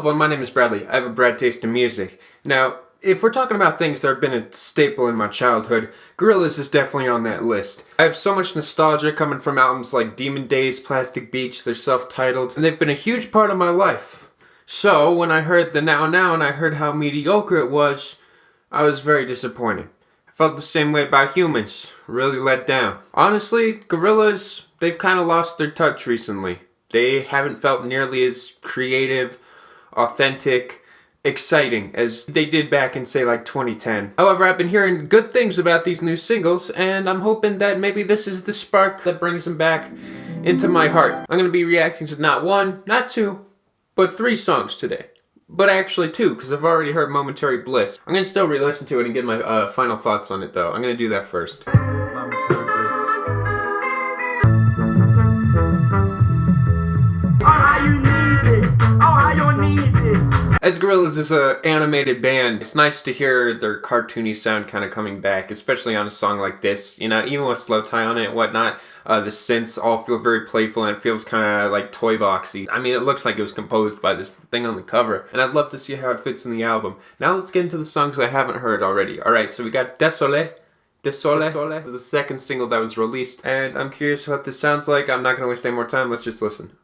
everyone, my name is Bradley. I have a Brad taste in music. Now, if we're talking about things that have been a staple in my childhood, Gorillaz is definitely on that list. I have so much nostalgia coming from albums like Demon Days, Plastic Beach, they're self-titled, and they've been a huge part of my life. So, when I heard the Now Now and I heard how mediocre it was, I was very disappointed. I felt the same way about Humans, really let down. Honestly, Gorillaz, they've kind of lost their touch recently. They haven't felt nearly as creative, authentic, exciting as they did back in, say, like 2010. However, I've been hearing good things about these new singles, and I'm hoping that maybe this is the spark that brings them back into my heart. I'm going to be reacting to not one, not two, but 3 songs today. But actually 2, because I've already heard Momentary Bliss. I'm going to still re-listen to it and get my final thoughts on it, though. I'm going to do that first. Momentary Bliss. As Gorillaz is an animated band, it's nice to hear their cartoony sound kind of coming back, especially on a song like this. You know, even with slow tie on it and whatnot, the synths all feel very playful and it feels kind of like toy boxy. I mean, it looks like it was composed by this thing on the cover, and I'd love to see how it fits in the album. Now let's get into the songs I haven't heard already. Alright, so we got Desole. Desole was the second single that was released, and I'm curious what this sounds like. I'm not going to waste any more time, let's just listen.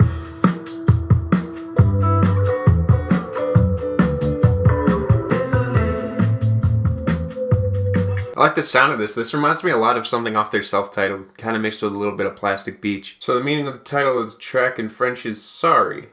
I like the sound of this. This reminds me a lot of something off their self-titled, kind of mixed with a little bit of Plastic Beach. So the meaning of the title of the track in French is sorry.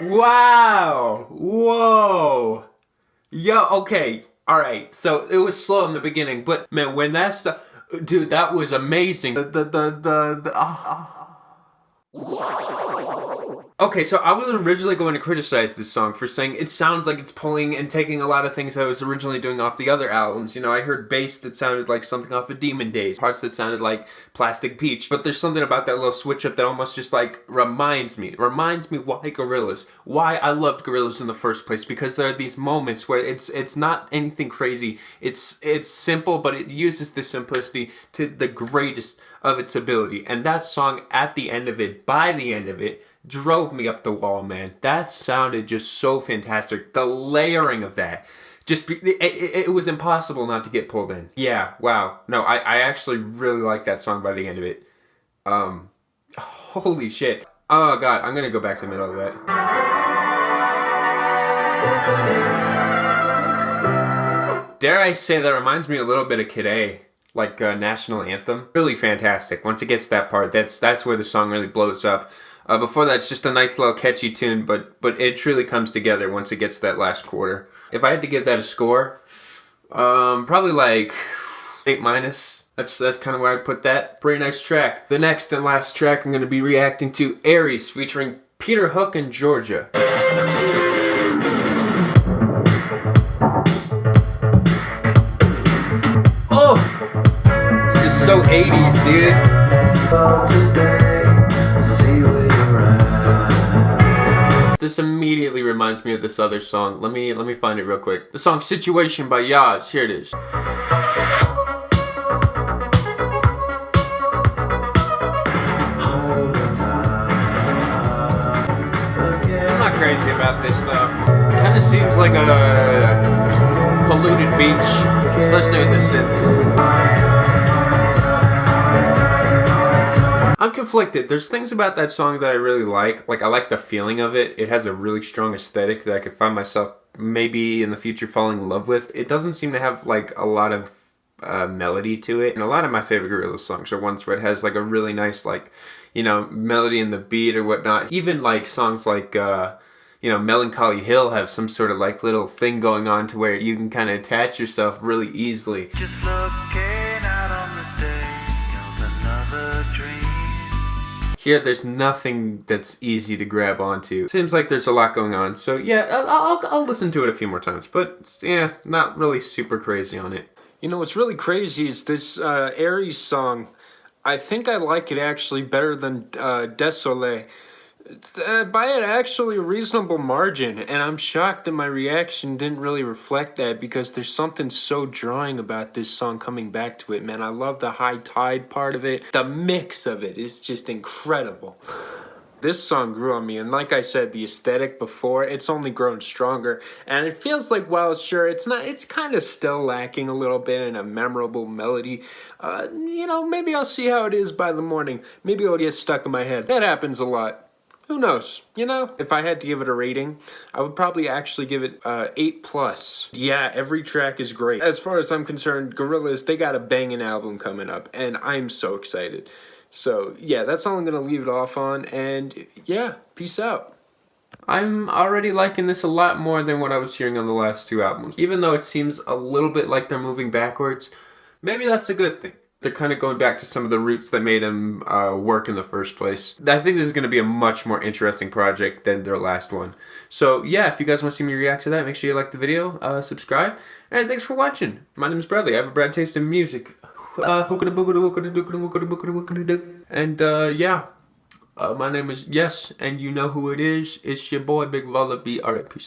Wow! Whoa! Yo, okay, alright, so it was slow in the beginning, but man, when that stuff, dude, that was amazing. Okay, so I was originally going to criticize this song for saying it sounds like it's pulling and taking a lot of things I was originally doing off the other albums. You know, I heard bass that sounded like something off of Demon Days, parts that sounded like Plastic Beach, but there's something about that little switch up that almost just like reminds me why Gorillaz, why I loved Gorillaz in the first place, because there are these moments where it's not anything crazy, it's simple, but it uses the simplicity to the greatest of its ability, and that song at the end of it, by the end of it, drove me up the wall, man. That sounded just so fantastic. The layering of that, it was impossible not to get pulled in. Yeah, wow. No, I actually really like that song by the end of it. Holy shit. Oh god, I'm gonna go back to the middle of that. Dare I say that reminds me a little bit of Kid A. Like National Anthem. Really fantastic. Once it gets to that part, that's where the song really blows up. Before that, it's just a nice little catchy tune, but it truly comes together once it gets to that last quarter. If I had to give that a score, probably like 8-. That's kind of where I'd put that. Pretty nice track. The next and last track I'm going to be reacting to, Aries, featuring Peter Hook and Georgia. Oh! This is so 80s, dude. This immediately reminds me of this other song. Let me find it real quick. The song Situation by Yaz. Here it is. I'm not crazy about this though. It kind of seems like a polluted beach, especially with the synths. I'm conflicted. There's things about that song that I really like. Like, I like the feeling of it. It has a really strong aesthetic that I could find myself maybe in the future falling in love with. It doesn't seem to have like a lot of melody to it. And a lot of my favorite Gorillaz songs are ones where it has like a really nice, like, you know, melody in the beat or whatnot. Even like songs like, you know, Melancholy Hill have some sort of like little thing going on to where you can kind of attach yourself really easily. Just looking out on the day of another dream. Here, there's nothing that's easy to grab onto. Seems like there's a lot going on. So yeah, I'll listen to it a few more times. But yeah, not really super crazy on it. You know, what's really crazy is this Aries song. I think I like it actually better than Désolé. By an actually reasonable margin, and I'm shocked that my reaction didn't really reflect that, because there's something so drawing about this song coming back to it, man. I love the high tide part of it. The mix of it is just incredible. This song grew on me, and like I said, the aesthetic before, it's only grown stronger, and it feels like, well, sure, it's kind of still lacking a little bit in a memorable melody. You know, maybe I'll see how it is by the morning. Maybe it'll get stuck in my head. That happens a lot. Who knows? You know, if I had to give it a rating, I would probably actually give it 8+. Yeah, every track is great. As far as I'm concerned, Gorillaz, they got a banging album coming up, and I'm so excited. So, yeah, that's all I'm going to leave it off on, and yeah, peace out. I'm already liking this a lot more than what I was hearing on the last two albums. Even though it seems a little bit like they're moving backwards, maybe that's a good thing. They're kind of going back to some of the roots that made them work in the first place. I think this is going to be a much more interesting project than their last one. So yeah, if you guys want to see me react to that, make sure you like the video, subscribe, and thanks for watching. My name is Bradley. I have a Brad taste in music. And yeah, my name is Yes, and you know who it is. It's your boy Big Volla. Alright, peace out.